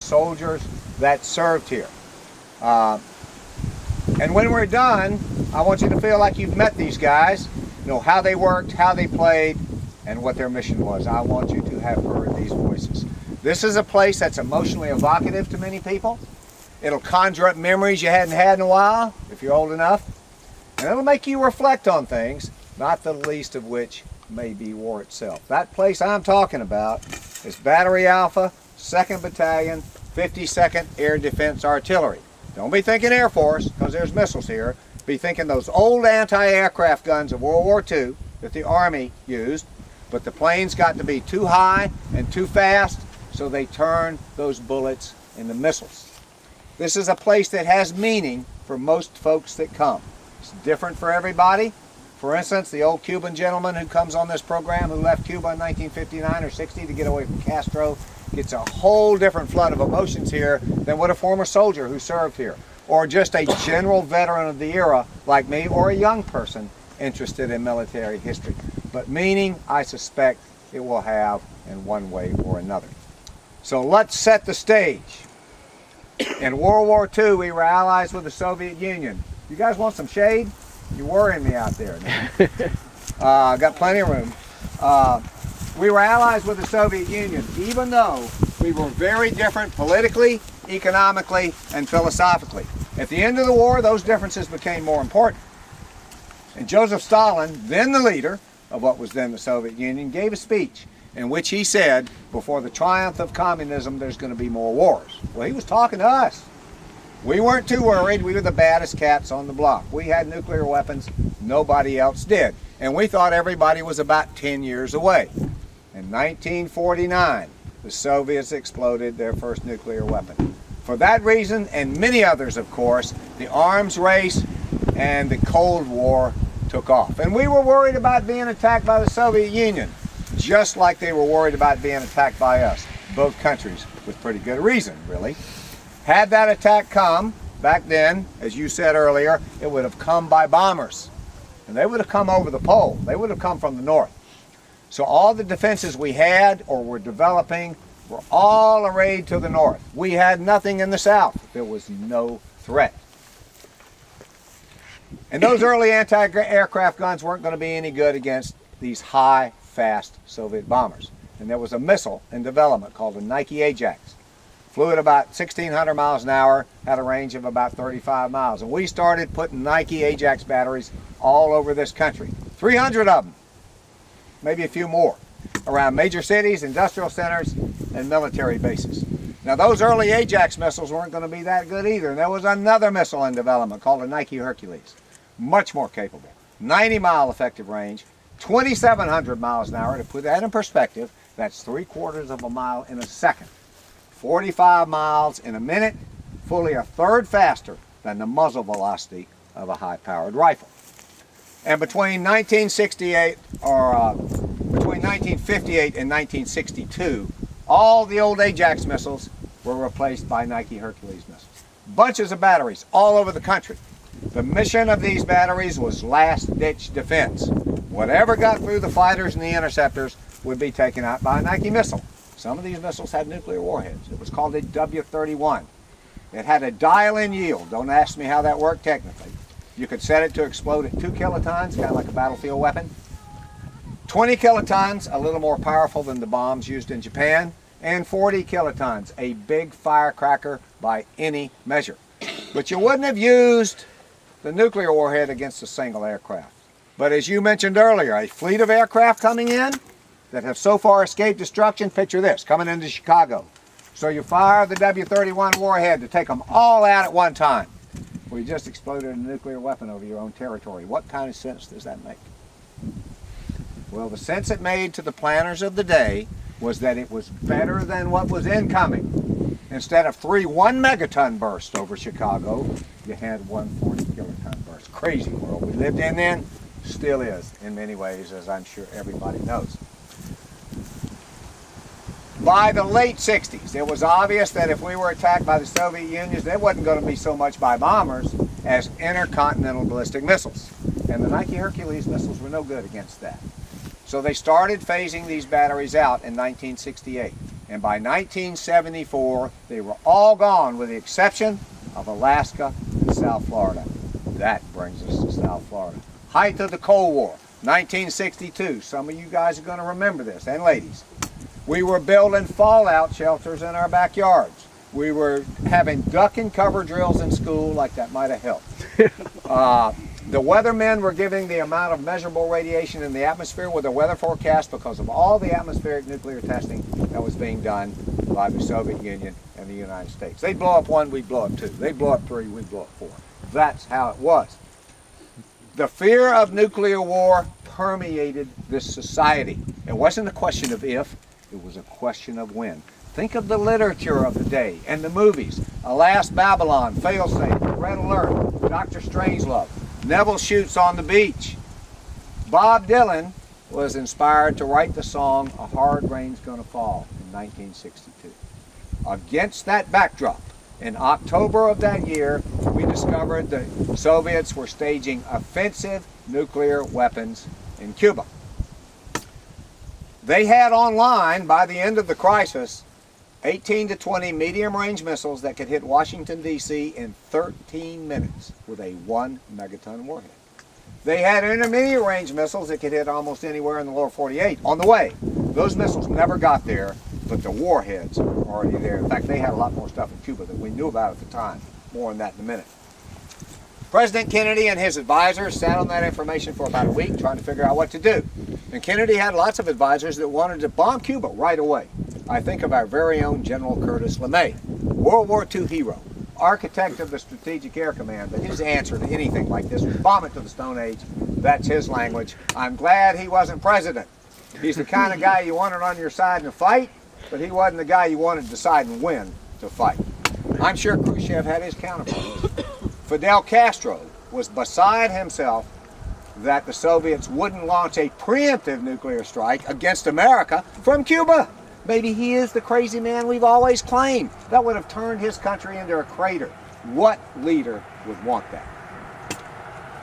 soldiers that served here. And when we're done, I want you to feel like you've met these guys, know how they worked, how they played, and what their mission was. I want you to have heard these voices. This is a place that's emotionally evocative to many people. It'll conjure up memories you hadn't had in a while, if you're old enough. And it'll make you reflect on things, not the least of which may be war itself. That place I'm talking about is Battery Alpha, 2nd Battalion, 52nd Air Defense Artillery. Don't be thinking Air Force, because there's missiles here. Be thinking those old anti-aircraft guns of World War II that the Army used, but the planes got to be too high and too fast, so they turned those bullets into missiles. This is a place that has meaning for most folks that come. It's different for everybody. For instance, the old Cuban gentleman who comes on this program who left Cuba in 1959 or 60 to get away from Castro gets a whole different flood of emotions here than would a former soldier who served here, or just a general veteran of the era like me, or a young person interested in military history. But meaning, I suspect, it will have in one way or another. So let's set the stage. In World War II, we were allies with the Soviet Union. You guys want some shade? You're worrying me out there. Got plenty of room. We were allies with the Soviet Union, even though we were very different politically, economically, and philosophically. At the end of the war, those differences became more important. And Joseph Stalin, then the leader of what was then the Soviet Union, gave a speech in which he said, before the triumph of communism, there's going to be more wars. Well, he was talking to us. We weren't too worried. We were the baddest cats on the block. We had nuclear weapons. Nobody else did. And we thought everybody was about 10 years away. In 1949, the Soviets exploded their first nuclear weapon. For that reason, and many others, of course, the arms race and the Cold War took off. And we were worried about being attacked by the Soviet Union, just like they were worried about being attacked by us. Both countries, with pretty good reason, really. Had that attack come, back then, as you said earlier, it would have come by bombers. And they would have come over the pole. They would have come from the north. So all the defenses we had or were developing were all arrayed to the north. We had nothing in the south. There was no threat. And those early anti-aircraft guns weren't going to be any good against these high, fast Soviet bombers. And there was a missile in development called the Nike Ajax. Flew at about 1,600 miles an hour, had a range of about 35 miles. And we started putting Nike Ajax batteries all over this country. 300 of them, maybe a few more, around major cities, industrial centers, and military bases. Now those early Ajax missiles weren't going to be that good either. And there was another missile in development called the Nike Hercules. Much more capable. 90-mile effective range, 2,700 miles an hour. To put that in perspective, that's 3/4 of a mile in a second. 45 miles in a minute, fully a third faster than the muzzle velocity of a high-powered rifle. And between 1958 and 1962, all the old Ajax missiles were replaced by Nike Hercules missiles. Bunches of batteries all over the country. The mission of these batteries was last-ditch defense. Whatever got through the fighters and the interceptors would be taken out by a Nike missile. Some of these missiles had nuclear warheads. It was called a W-31. It had a dial-in yield. Don't ask me how that worked technically. You could set it to explode at 2 kilotons, kind of like a battlefield weapon. 20 kilotons, a little more powerful than the bombs used in Japan. And 40 kilotons, a big firecracker by any measure. But you wouldn't have used the nuclear warhead against a single aircraft. But as you mentioned earlier, a fleet of aircraft coming in that have so far escaped destruction, picture this, coming into Chicago. So you fire the W-31 warhead to take them all out at one time. Well, you just exploded a nuclear weapon over your own territory. What kind of sense does that make? Well, the sense it made to the planners of the day was that it was better than what was incoming. Instead of 3 1-megaton bursts over Chicago, you had 1 40-kiloton burst. Crazy world we lived in then, still is in many ways, as I'm sure everybody knows. By the late 60s, it was obvious that if we were attacked by the Soviet Union, it wasn't going to be so much by bombers as intercontinental ballistic missiles. And the Nike Hercules missiles were no good against that. So they started phasing these batteries out in 1968. And by 1974, they were all gone with the exception of Alaska and South Florida. That brings us to South Florida. Height of the Cold War, 1962. Some of you guys are going to remember this, and ladies. We were building fallout shelters in our backyards. We were having duck and cover drills in school, like that might have helped. The weathermen were giving the amount of measurable radiation in the atmosphere with a weather forecast because of all the atmospheric nuclear testing that was being done by the Soviet Union and the United States. They'd blow up one, we'd blow up two. They'd blow up three, we'd blow up four. That's how it was. The fear of nuclear war permeated this society. It wasn't a question of if, it was a question of when. Think of the literature of the day and the movies. Alas, Babylon, Failsafe, Red Alert, Dr. Strangelove, Neville Shoots on the Beach. Bob Dylan was inspired to write the song A Hard Rain's Gonna Fall in 1962. Against that backdrop, in October of that year, we discovered the Soviets were staging offensive nuclear weapons in Cuba. They had online, by the end of the crisis, 18 to 20 medium-range missiles that could hit Washington, D.C. in 13 minutes with a 1 megaton warhead. They had intermediate-range missiles that could hit almost anywhere in the lower 48 on the way. Those missiles never got there, but the warheads were already there. In fact, they had a lot more stuff in Cuba than we knew about at the time. More on that in a minute. President Kennedy and his advisors sat on that information for about a week trying to figure out what to do. And Kennedy had lots of advisors that wanted to bomb Cuba right away. I think of our very own General Curtis LeMay, World War II hero, architect of the Strategic Air Command, but his answer to anything like this was bomb it to the Stone Age. That's his language. I'm glad he wasn't president. He's the kind of guy you wanted on your side in a fight, but he wasn't the guy you wanted to decide and when to fight. I'm sure Khrushchev had his counterparts. Fidel Castro was beside himself that the Soviets wouldn't launch a preemptive nuclear strike against America from Cuba. Maybe he is the crazy man we've always claimed. That would have turned his country into a crater. What leader would want that?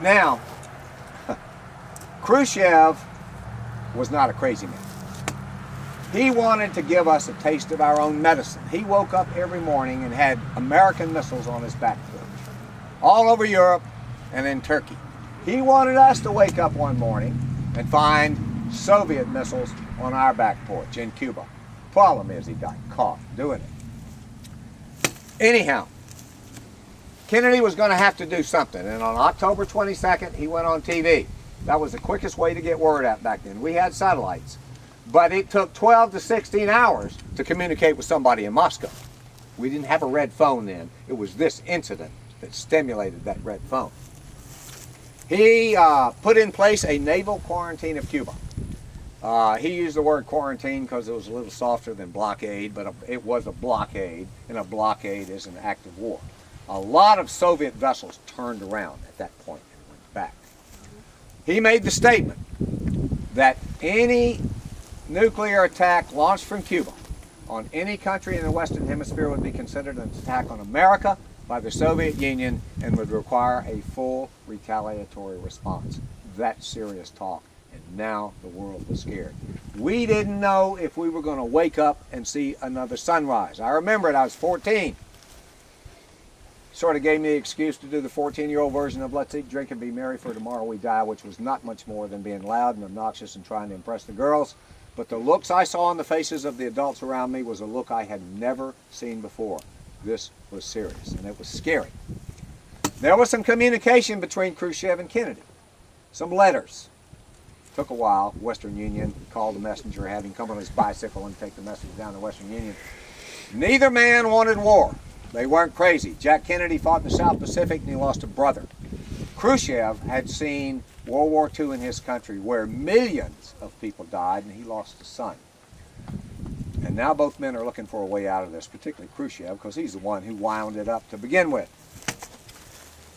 Now, Khrushchev was not a crazy man. He wanted to give us a taste of our own medicine. He woke up every morning and had American missiles on his back porch, all over Europe and in Turkey. He wanted us to wake up one morning and find Soviet missiles on our back porch in Cuba. Problem is, he got caught doing it. Anyhow, Kennedy was going to have to do something, and on October 22nd, he went on TV. That was the quickest way to get word out back then. We had satellites, but it took 12 to 16 hours to communicate with somebody in Moscow. We didn't have a red phone then. It was this incident that stimulated that red phone. He put in place a naval quarantine of Cuba. He used the word quarantine because it was a little softer than blockade, but it was a blockade, and a blockade is an act of war. A lot of Soviet vessels turned around at that point and went back. He made the statement that any nuclear attack launched from Cuba on any country in the Western Hemisphere would be considered an attack on America by the Soviet Union and would require a full retaliatory response. That's serious talk. And now the world was scared. We didn't know if we were going to wake up and see another sunrise. I remember it, I was 14. Sort of gave me the excuse to do the 14-year-old version of Let's Eat, Drink, and Be Merry for Tomorrow We Die, which was not much more than being loud and obnoxious and trying to impress the girls. But the looks I saw on the faces of the adults around me was a look I had never seen before. This was serious, and it was scary. There was some communication between Khrushchev and Kennedy. Some letters. Took a while. Western Union called the messenger, had him come on his bicycle and take the message down to Western Union. Neither man wanted war. They weren't crazy. Jack Kennedy fought in the South Pacific and he lost a brother. Khrushchev had seen World War II in his country where millions of people died and he lost a son. And now both men are looking for a way out of this, particularly Khrushchev, because he's the one who wound it up to begin with.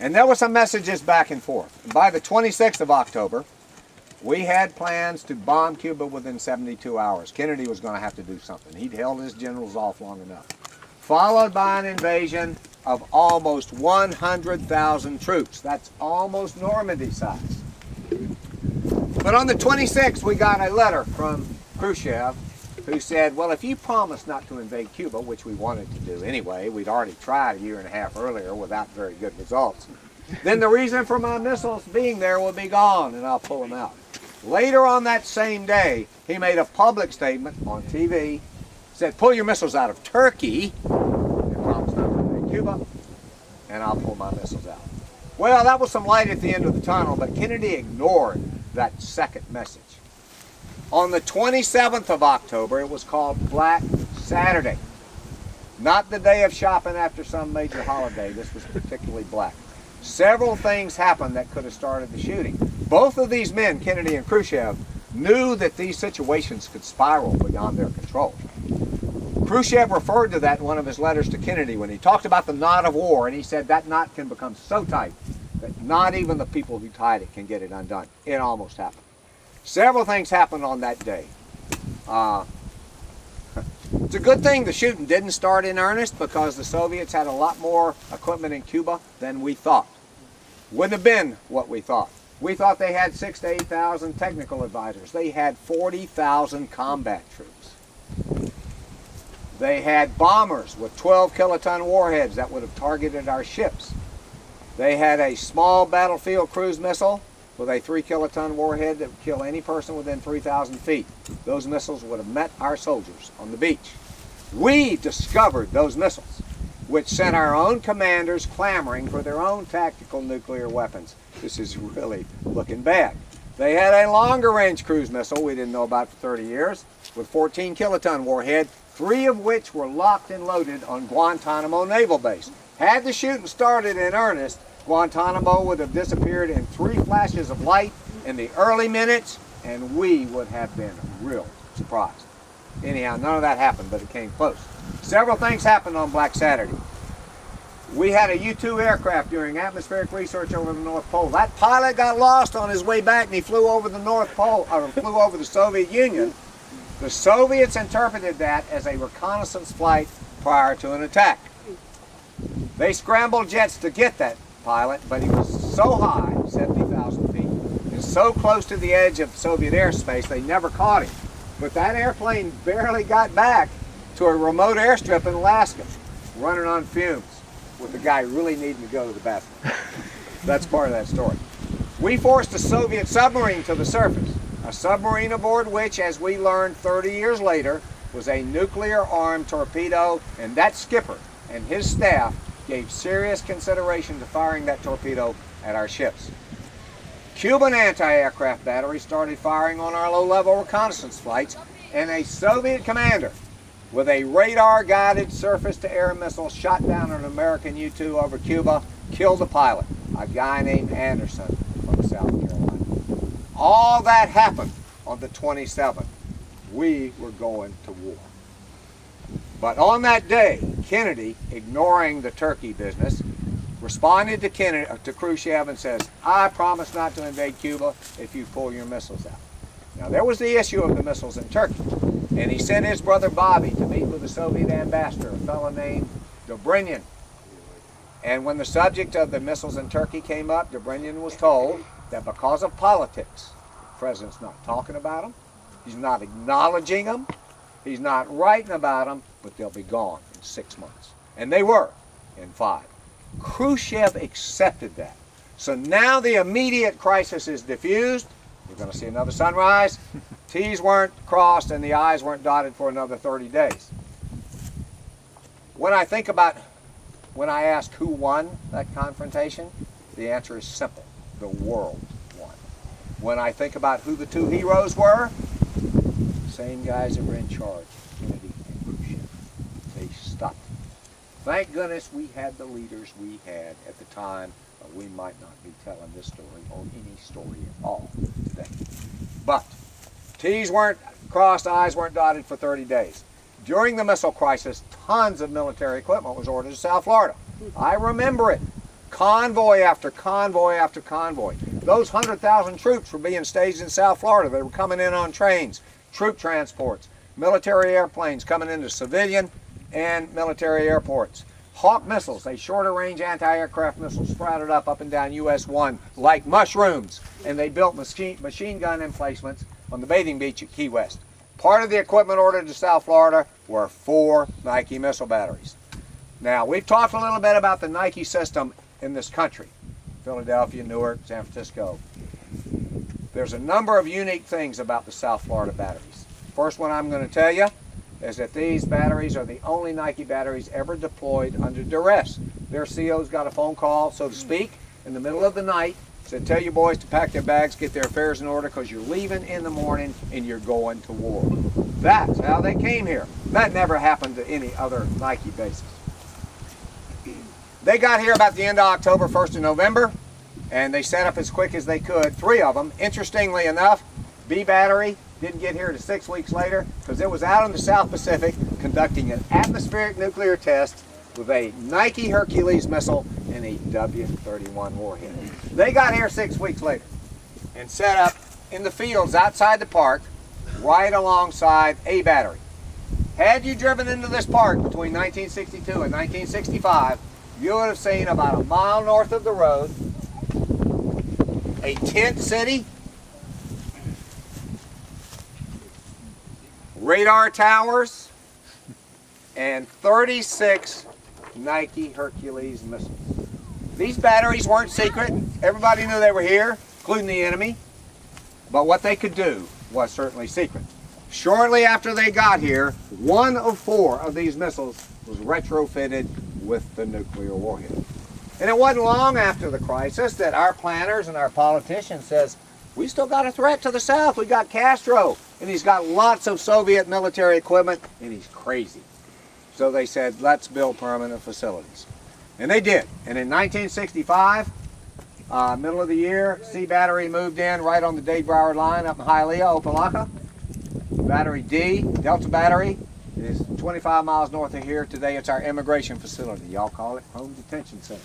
And there were some messages back and forth. And by the 26th of October, we had plans to bomb Cuba within 72 hours. Kennedy was going to have to do something. He'd held his generals off long enough. Followed by an invasion of almost 100,000 troops. That's almost Normandy size. But on the 26th, we got a letter from Khrushchev who said, well, if you promise not to invade Cuba, which we wanted to do anyway, we'd already tried a year and a half earlier without very good results, then the reason for my missiles being there will be gone, and I'll pull them out. Later on that same day, he made a public statement on TV, said, pull your missiles out of Turkey, and promise not to invade Cuba, and I'll pull my missiles out. Well, that was some light at the end of the tunnel, but Kennedy ignored that second message. On the 27th of October, it was called Black Saturday. Not the day of shopping after some major holiday. This was particularly black. Several things happened that could have started the shooting. Both of these men, Kennedy and Khrushchev, knew that these situations could spiral beyond their control. Khrushchev referred to that in one of his letters to Kennedy when he talked about the knot of war, and he said that knot can become so tight that not even the people who tied it can get it undone. It almost happened. Several things happened on that day. It's a good thing the shooting didn't start in earnest, because the Soviets had a lot more equipment in Cuba than we thought. Wouldn't have been what we thought. We thought they had 6,000 to 8,000 technical advisors. They had 40,000 combat troops. They had bombers with 12 kiloton warheads that would have targeted our ships. They had a small battlefield cruise missile with a 3 kiloton warhead that would kill any person within 3,000 feet. Those missiles would have met our soldiers on the beach. We discovered those missiles, which sent our own commanders clamoring for their own tactical nuclear weapons. This is really looking bad. They had a longer range cruise missile we didn't know about for 30 years with 14 kiloton warhead, 3 of which were locked and loaded on Guantanamo Naval Base. Had the shooting started in earnest, Guantanamo would have disappeared in 3 flashes of light in the early minutes, and we would have been real surprised. Anyhow, none of that happened, but it came close. Several things happened on Black Saturday. We had a U-2 aircraft doing atmospheric research over the North Pole. That pilot got lost on his way back, and he flew over the North Pole, or flew over the Soviet Union. The Soviets interpreted that as a reconnaissance flight prior to an attack. They scrambled jets to get that pilot, but he was so high, 70,000 feet, and so close to the edge of Soviet airspace, they never caught him. But that airplane barely got back to a remote airstrip in Alaska, running on fumes, with the guy really needing to go to the bathroom. That's part of that story. We forced a Soviet submarine to the surface, a submarine aboard which, as we learned 30 years later, was a nuclear-armed torpedo, and that skipper and his staff gave serious consideration to firing that torpedo at our ships. Cuban anti-aircraft batteries started firing on our low-level reconnaissance flights, and a Soviet commander with a radar-guided surface-to-air missile shot down an American U-2 over Cuba, killed the pilot, a guy named Anderson from South Carolina. All that happened on the 27th. We were going to war. But on that day, Kennedy, ignoring the Turkey business, responded to Khrushchev and says, I promise not to invade Cuba if you pull your missiles out. Now, there was the issue of the missiles in Turkey, and he sent his brother Bobby to meet with the Soviet ambassador, a fellow named Dobrynin. And when the subject of the missiles in Turkey came up, Dobrynin was told that because of politics, the president's not talking about them, he's not acknowledging them, he's not writing about them, but they'll be gone in 6 months. And they were in 5. Khrushchev accepted that. So now the immediate crisis is diffused. We're going to see another sunrise. T's weren't crossed and the I's weren't dotted for another 30 days. When I ask who won that confrontation, the answer is simple. The world won. When I think about who the 2 heroes were, the same guys that were in charge, Kennedy and Khrushchev. They stopped. Thank goodness we had the leaders we had at the time, or we might not be telling this story or any story at all today. But T's weren't crossed, I's weren't dotted for 30 days. During the missile crisis, tons of military equipment was ordered to South Florida. I remember it. Convoy after convoy after convoy. Those 100,000 troops were being staged in South Florida. They were coming in on trains, troop transports, military airplanes coming into civilian and military airports. Hawk missiles, a shorter range anti-aircraft missile, sprouted up and down US 1 like mushrooms, and they built machine gun emplacements on the bathing beach at Key West. Part of the equipment ordered to South Florida were 4 Nike missile batteries. Now, we've talked a little bit about the Nike system in this country. Philadelphia, Newark, San Francisco. There's a number of unique things about the South Florida batteries. First one I'm going to tell you is that these batteries are the only Nike batteries ever deployed under duress. Their CO's got a phone call, so to speak, in the middle of the night, said, tell your boys to pack their bags, get their affairs in order, because you're leaving in the morning and you're going to war. That's how they came here. That never happened to any other Nike bases. They got here about the end of October, 1st of November, and they set up as quick as they could, 3 of them. Interestingly enough, B battery didn't get here to 6 weeks later because it was out in the South Pacific conducting an atmospheric nuclear test with a Nike Hercules missile and a W-31 warhead. They got here 6 weeks later and set up in the fields outside the park right alongside A battery. Had you driven into this park between 1962 and 1965, you would have seen about a mile north of the road a tent city, radar towers, and 36 Nike Hercules missiles. These batteries weren't secret. Everybody knew they were here, including the enemy. But what they could do was certainly secret. Shortly after they got here, 1 of 4 of these missiles was retrofitted with the nuclear warhead. And it wasn't long after the crisis that our planners and our politicians says, we still got a threat to the south. We got Castro, and he's got lots of Soviet military equipment, and he's crazy. So they said, let's build permanent facilities. And they did. And in 1965, middle of the year, C battery moved in right on the Dade-Broward line up in Hialeah, Opelika. Battery D, Delta battery, is 25 miles north of here. Today it's our immigration facility. Y'all call it Home Detention Center.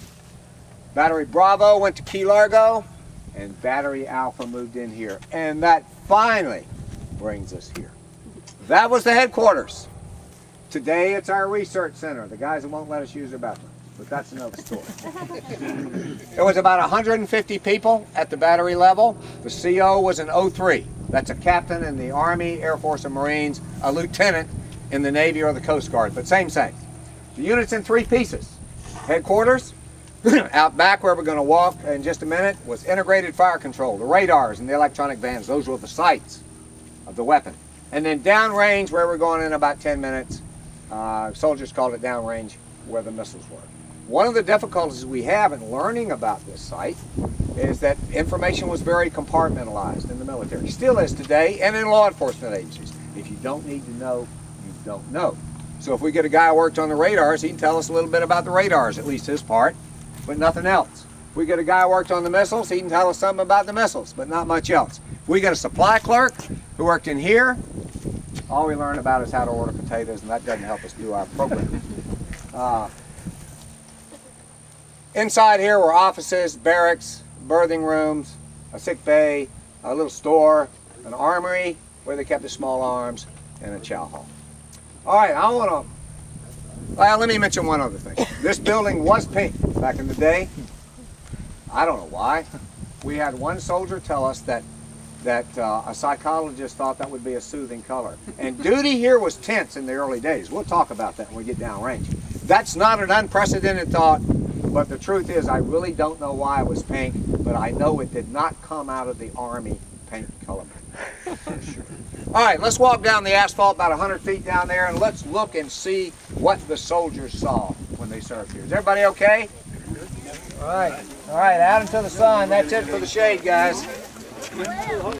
Battery Bravo went to Key Largo, and Battery Alpha moved in here. And that finally brings us here. That was the headquarters. Today it's our research center. The guys that won't let us use their bathroom. But that's another story. It was about 150 people at the battery level. The CO was an 03. That's a captain in the Army, Air Force, and Marines, a lieutenant in the Navy or the Coast Guard, but same thing. The unit's in 3 pieces. Headquarters, out back where we're going to walk in just a minute, was integrated fire control, the radars and the electronic bands. Those were the sights of the weapon. And then downrange, where we're going in about 10 minutes, soldiers called it downrange, where the missiles were. One of the difficulties we have in learning about this site is that information was very compartmentalized in the military. Still is today, and in law enforcement agencies. If you don't need to know, you don't know. So if we get a guy who worked on the radars, he can tell us a little bit about the radars, at least his part, but nothing else. If we get a guy who worked on the missiles, he can tell us something about the missiles, but not much else. If we get a supply clerk who worked in here, all we learn about is how to order potatoes, and that doesn't help us do our program. Inside here were offices, barracks, berthing rooms, a sick bay, a little store, an armory where they kept the small arms, and a chow hall. All right, let me mention one other thing. This building was pink back in the day. I don't know why. We had one soldier tell us that a psychologist thought that would be a soothing color. And duty here was tense in the early days. We'll talk about that when we get downrange. That's not an unprecedented thought, but the truth is I really don't know why it was pink, but I know it did not come out of the Army paint color. Sure. All right, let's walk down the asphalt about 100 feet down there, and let's look and see what the soldiers saw when they served here. Is everybody okay? All right, out into the sun. That's it for the shade, guys.